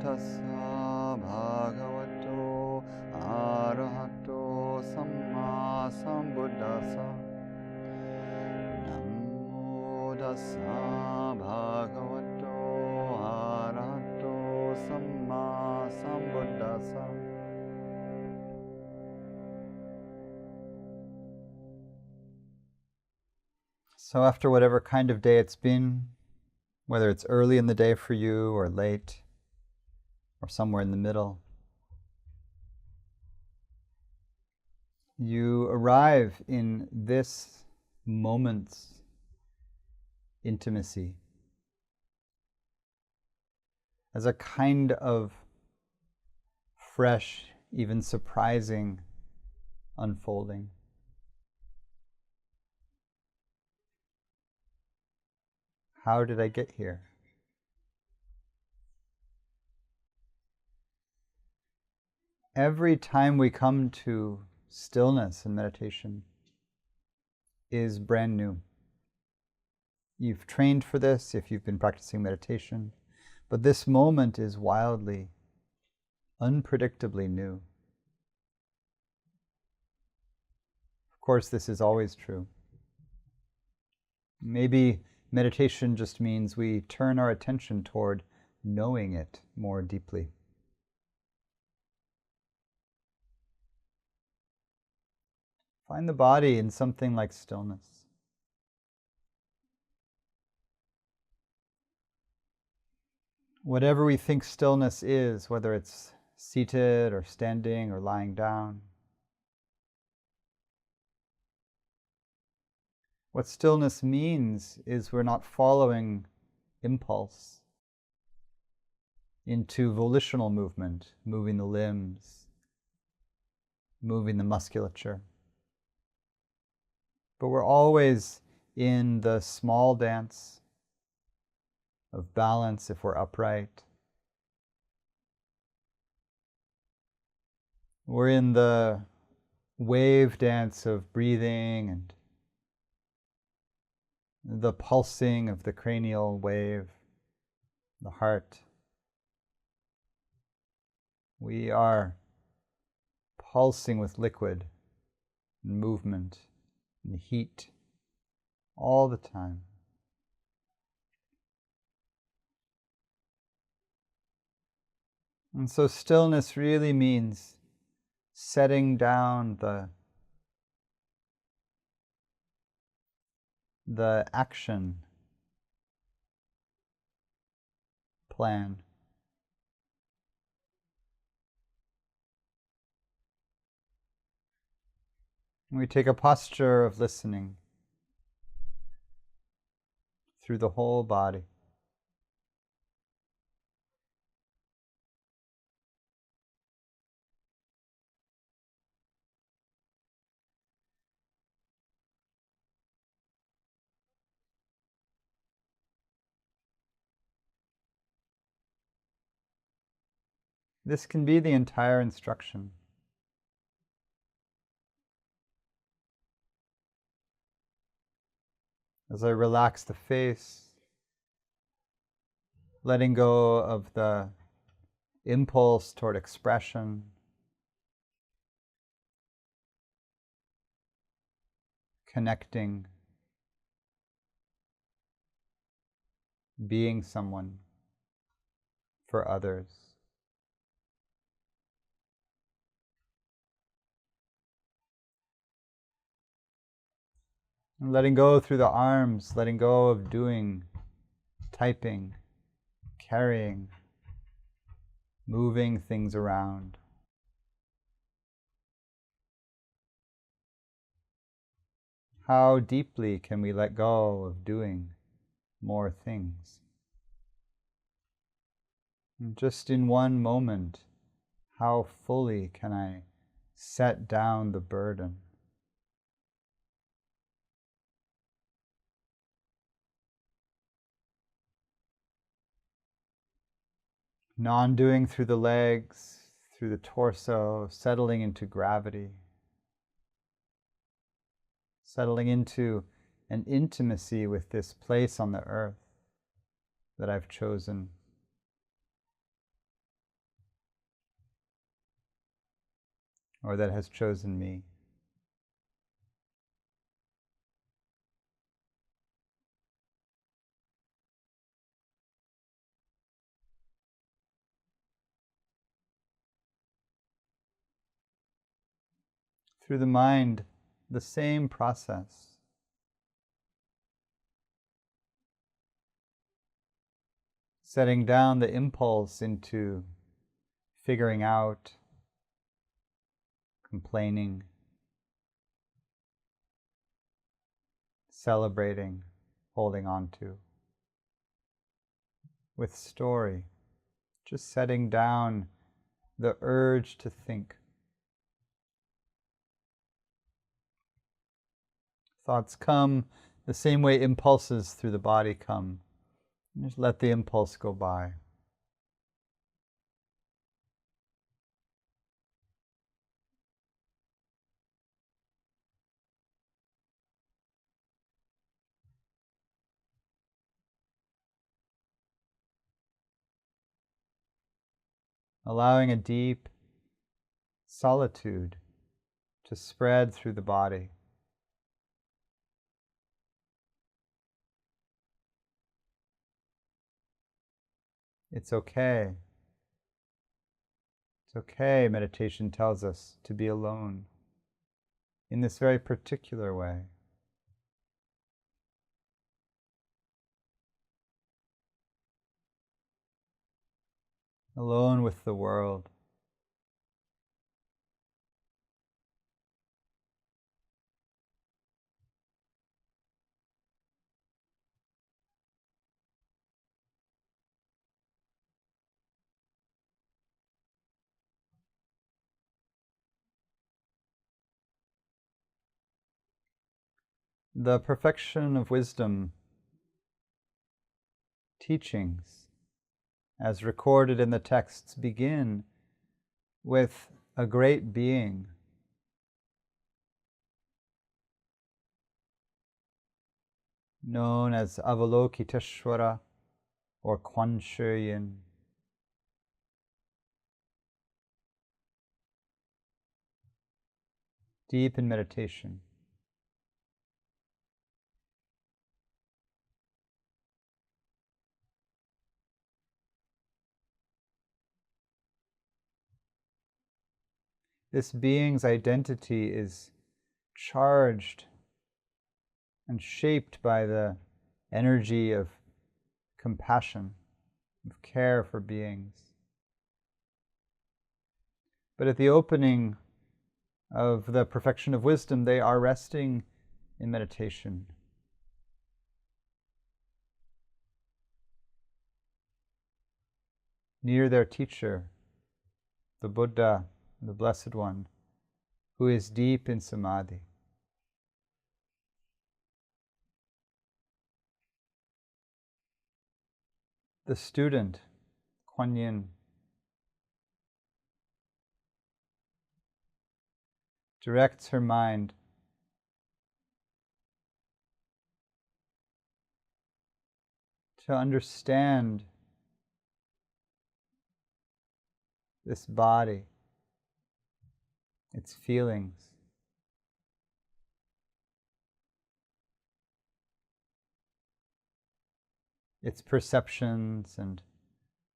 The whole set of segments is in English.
tassa bhagavato arahato sammāsambuddhasa. Namo tassa bhagavato arahato sammāsambuddhasa. So after whatever kind of day it's been, whether it's early in the day for you or late or somewhere in the middle, you arrive in this moment's intimacy as a kind of fresh, even surprising unfolding. How did I get here? Every time we come to stillness and meditation is brand new. You've trained for this if you've been practicing meditation, but this moment is wildly, unpredictably new. Of course, this is always true. Maybe meditation just means we turn our attention toward knowing it more deeply. Find the body in something like stillness. Whatever we think stillness is, whether it's seated or standing or lying down, what stillness means is we're not following impulse into volitional movement, moving the limbs, moving the musculature. But we're always in the small dance of balance if we're upright. We're in the wave dance of breathing and the pulsing of the cranial wave, the heart. We are pulsing with liquid and movement and heat all the time. And so stillness really means setting down the action plan. We take a posture of listening through the whole body. This can be the entire instruction. As I relax the face, letting go of the impulse toward expression, connecting, being someone for others. And letting go through the arms, letting go of doing, typing, carrying, moving things around. How deeply can we let go of doing more things? And just in one moment, how fully can I set down the burden? Non-doing through the legs, through the torso, settling into gravity, settling into an intimacy with this place on the earth that I've chosen. or that has chosen me. Through the mind, the same process. Setting down the impulse into figuring out, complaining, celebrating, holding on to. With story, just setting down the urge to think. Thoughts come the same way impulses through the body come. Just let the impulse go by. Allowing a deep solitude to spread through the body. It's okay. It's okay, meditation tells us, to be alone in this very particular way. Alone with the world. The perfection of wisdom teachings, as recorded in the texts, begin with a great being known as Avalokiteshvara or Kuan Yin. Deep in meditation. This being's identity is charged and shaped by the energy of compassion, of care for beings. But at the opening of the perfection of wisdom, they are resting in meditation. Near their teacher, the Buddha, the Blessed One, who is deep in samadhi. The student, Kuan Yin, directs her mind to understand this body, its feelings, its perceptions and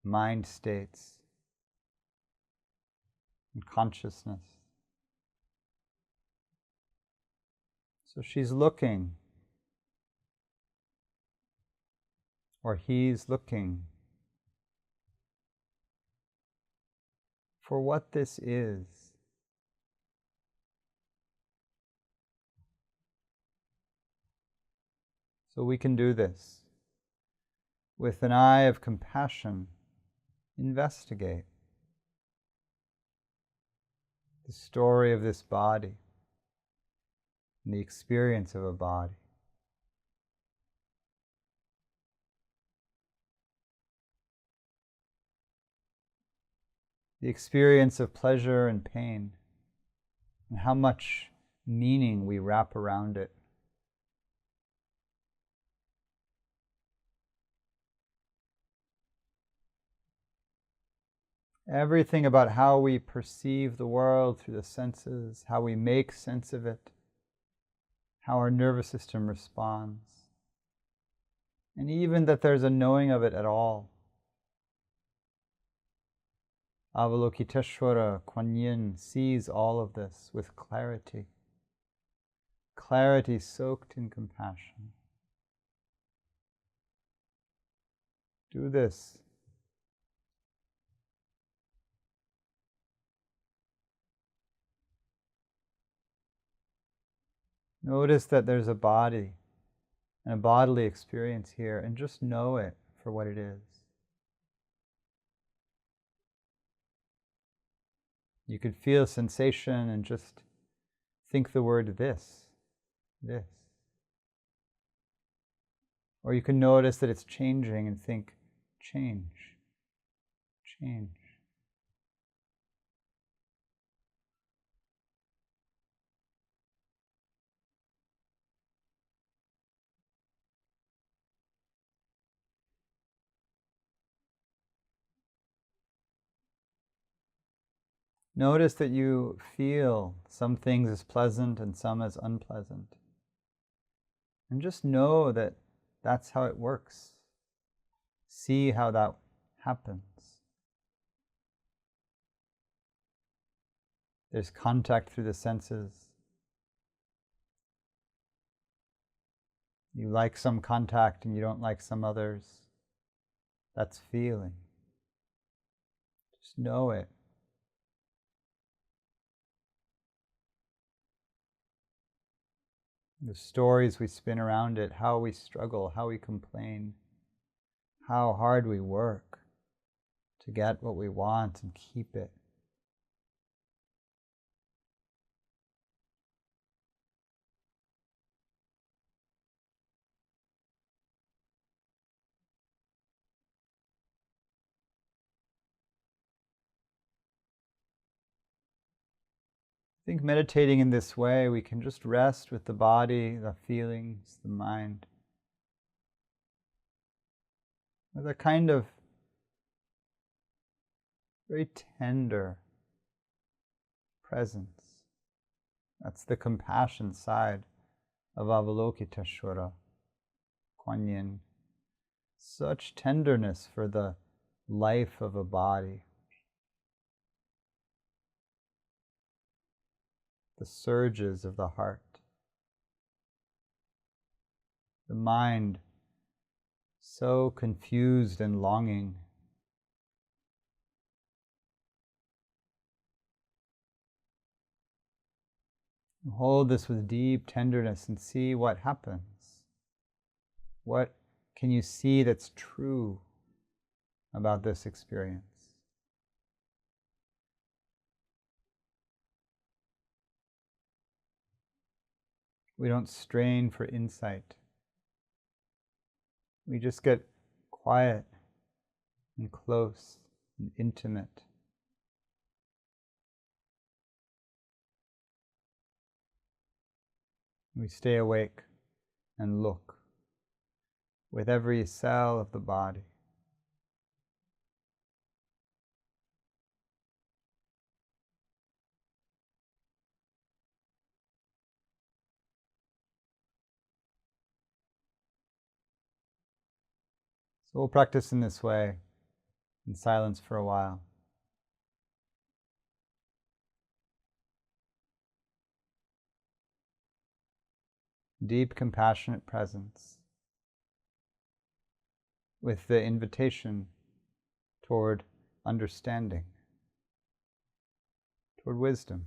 mind states and consciousness. So she's looking, or he's looking, for what this is. So we can do this. With an eye of compassion, investigate the story of this body and the experience of a body. The experience of pleasure and pain, and how much meaning we wrap around it. Everything about how we perceive the world through the senses, how we make sense of it, how our nervous system responds, and even that there's a knowing of it at all. Avalokiteshvara, Kuan Yin, sees all of this with clarity. Clarity soaked in compassion. Do this. Notice that there's a body and a bodily experience here, and just know it for what it is. You could feel sensation and just think the word this. Or you can notice that it's changing and think change. Notice that you feel some things as pleasant and some as unpleasant. And just know that that's how it works. See how that happens. There's contact through the senses. You like some contact and you don't like some others. That's feeling. Just know it. The stories we spin around it, how we struggle, how we complain, how hard we work to get what we want and keep it. I think meditating in this way, we can just rest with the body, the feelings, the mind, with a kind of very tender presence. That's the compassion side of Avalokiteshvara, Kuan Yin. Such tenderness for the life of a body. The surges of the heart. The mind so confused and longing. Hold this with deep tenderness and see what happens. What can you see that's true about this experience? We don't strain for insight. We just get quiet and close and intimate. We stay awake and look with every cell of the body. So we'll practice in this way, in silence for a while. Deep, compassionate presence with the invitation toward understanding, toward wisdom.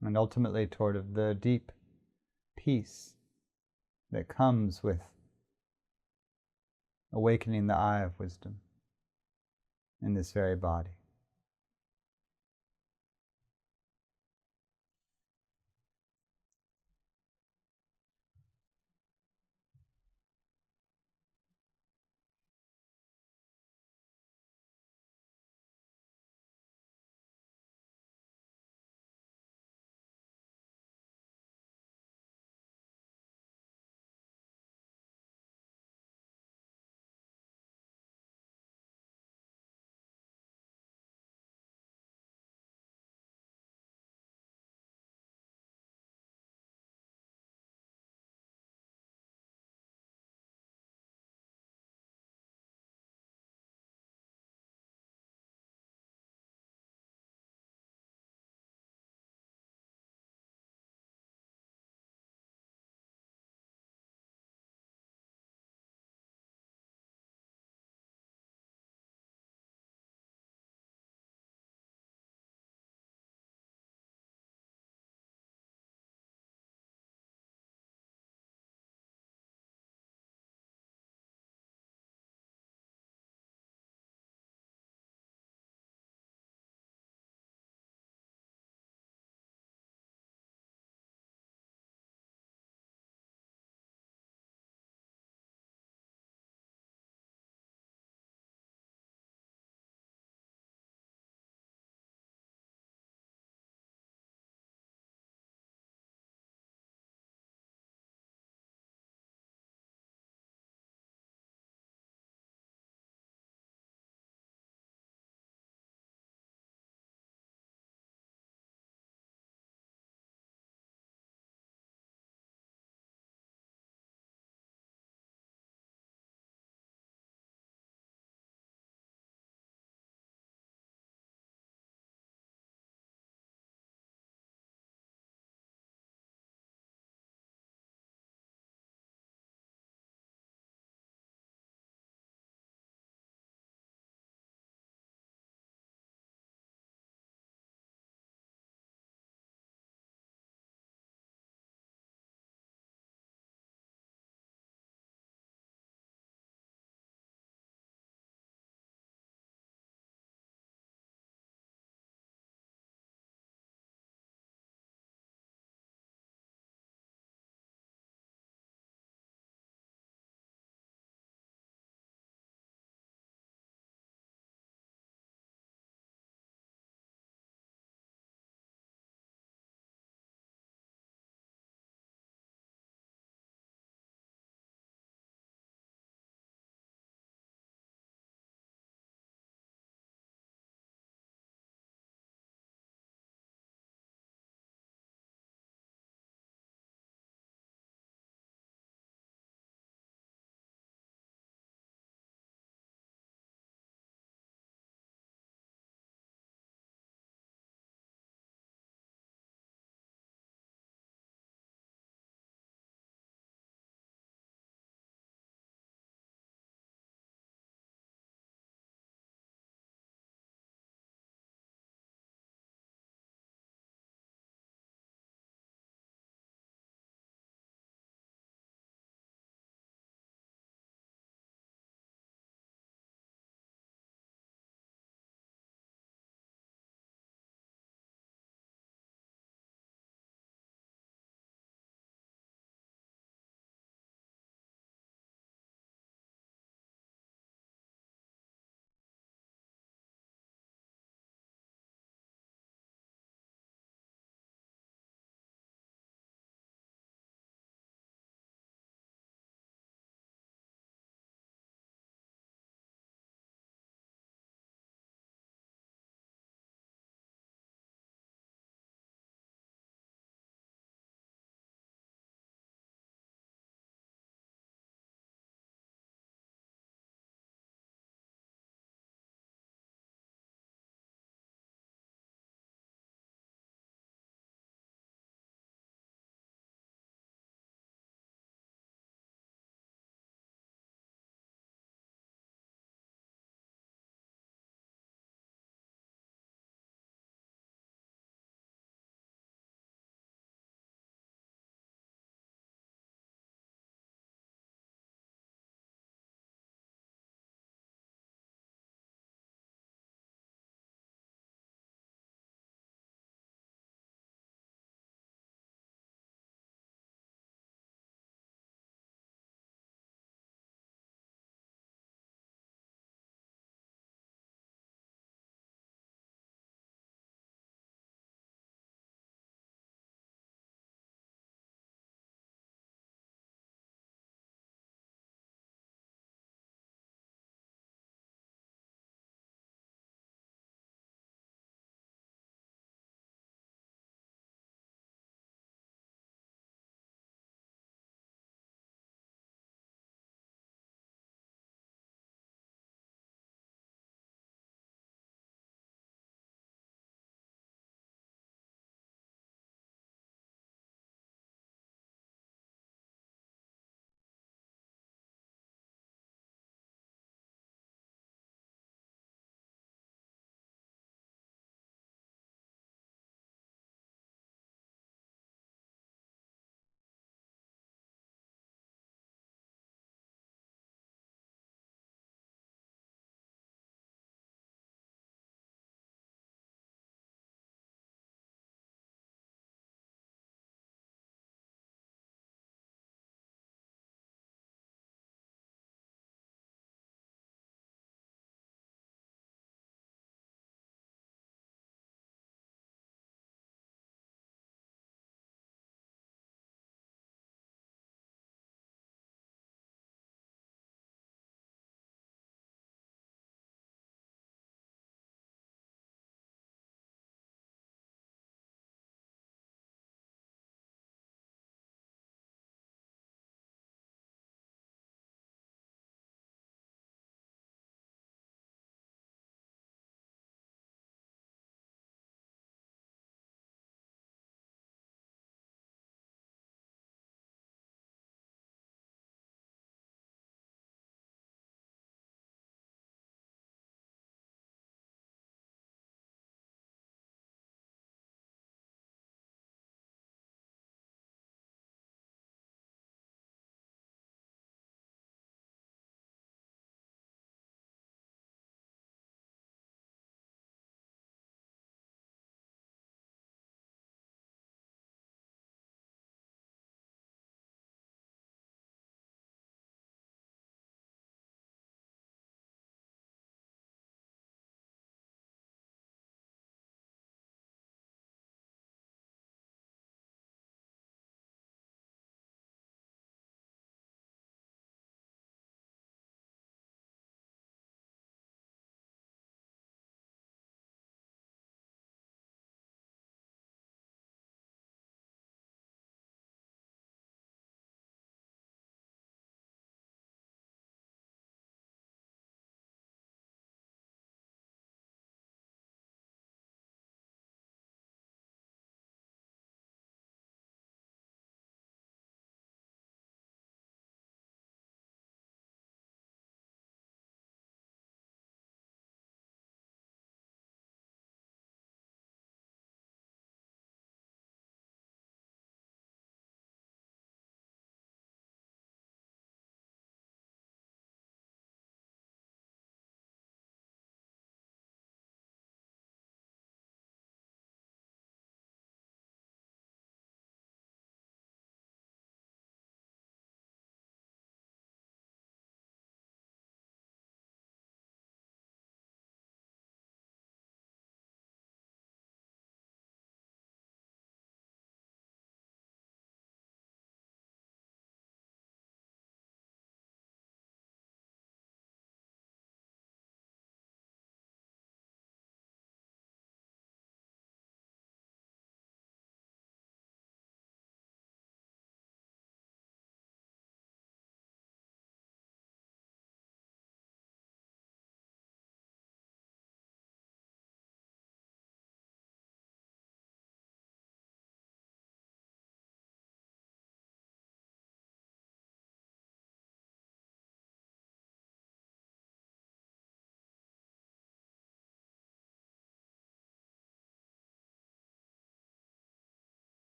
And ultimately toward the deep peace that comes with awakening the eye of wisdom in this very body.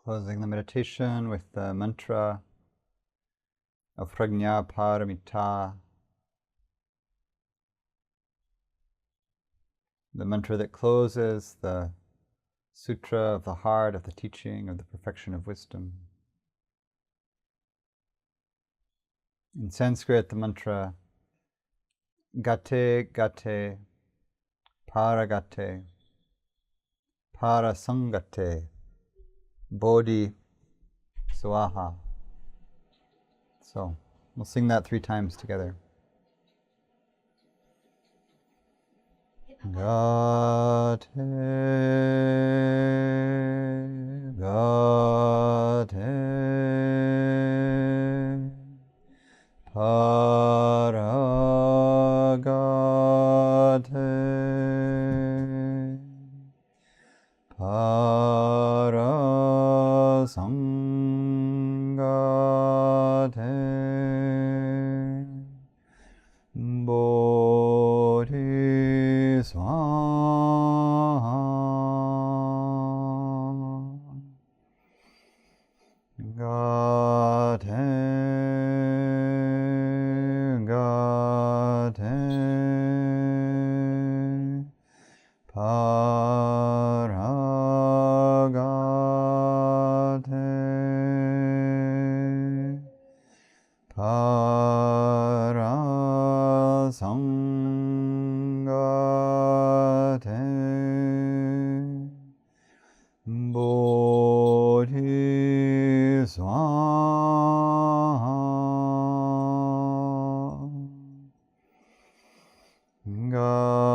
Closing the meditation with the mantra of Prajna Paramita, the mantra that closes the sutra of the heart, of the teaching of the perfection of wisdom. In Sanskrit, the mantra Gate Gate Paragate Parasangate Bodhi Swaha. So we'll sing that 3 times together. Gate Gate Paragate Parasangate Bodhi Swaha. Gate Gate Paragate Parasangate Bodhi Swaha. Gate